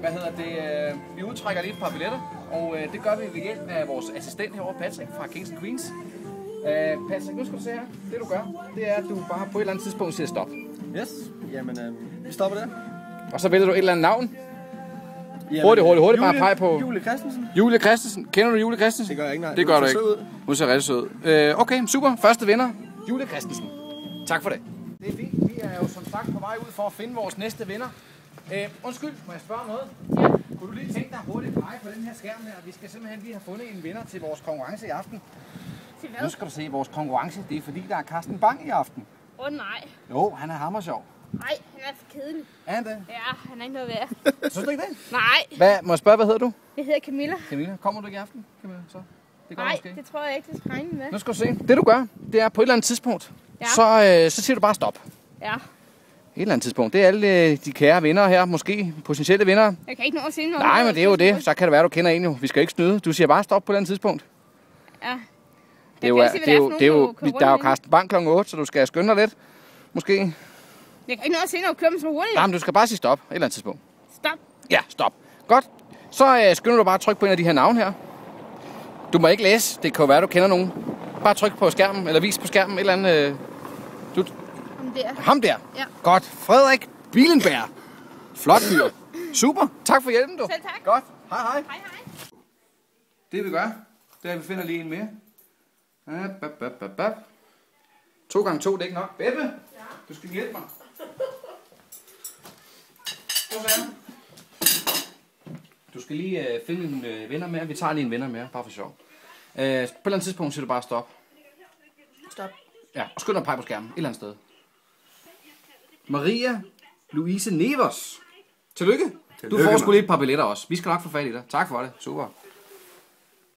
Hvad hedder det? Vi udtrækker lige et par billetter, og det gør vi ved hjælp af vores assistent herovre, Patrick fra Kings and Queens. Patrick, nu skal du se her. Det du gør, det er, at du bare på et eller andet tidspunkt siger stop. Yes, jamen vi stopper der. Og så vælger du et eller andet navn. Hurtigt, bare pege på... Julie Christensen. Julie Christensen. Kender du Julie Christensen? Det gør jeg ikke, nej. Det gør du ikke. Hun ser rigtig sød ud. Okay, super. Første vinder. Julie Christensen. Tak for det. Det er fint. Vi er jo som sagt på vej ud for at finde vores næste vinder. Undskyld, må jeg spørge noget? Ja. Kunne du lige tænke dig hurtigt pege på den her skærm her? Vi skal simpelthen lige have fundet en vinder til vores konkurrence i aften. Til hvad? Nu skal du se, vores konkurrence, det er fordi, der er Carsten Bang i aften. Nej. Jo, han er hammersjov. Nej, han er for kedelig. Er han det? Ja, han er ikke noget værd. Synes du ikke det? Nej. Må jeg spørge, hvad hedder du? Jeg hedder Camilla. Camilla, kommer du ikke i aften? Camilla, så? Det går Nej, måske. det tror jeg ikke, det skal regne med. Nu skal du se. Det du gør, det er på et eller andet tidspunkt, Ja. så siger du bare stop. Ja. Et eller andet tidspunkt. Det er alle de kære vindere her, måske potentielle vindere. Jeg kan ikke nå at se noget. Nej, men det er jo det. Så kan det være, du kender en jo. Vi skal ikke snyde. Du siger bare stop på et eller andet tidspunkt. Ja. Der er jo Carsten Bang kl. 8, så du skal skynde dig lidt. Måske. Jeg kan ikke nå at se noget kømme så hurtigt. Nej, men du skal bare sige stop. Et eller andet tidspunkt. Stop. Ja, stop. Godt. Så skynder du bare at trykke på en af de her navne her. Du må ikke læse. Det kan jo være, du kender nogen. Bare tryk på skærmen, eller vis på skærmen et eller andet. Ham der? Ja. Godt. Frederik Bielenberg. Flot fyr. Super. Tak for hjælpen, du. Selv tak. Godt. Hej, hej. Hej, hej. Det vi gør, det er, at vi finder lige en mere. 2 gange 2, det er ikke nok. Beppe, ja. Du skal hjælpe mig. Du skal lige finde en venner mere. Vi tager lige en venner mere, bare for sjov. På et eller andet tidspunkt siger du bare stop. Stop. Ja, og skynd dig at pege på skærmen. Et eller andet sted. Maria Louise Nevers. Tillykke. Du får sgu lige et par billetter også. Vi skal nok få fat i dig. Tak for det. Super.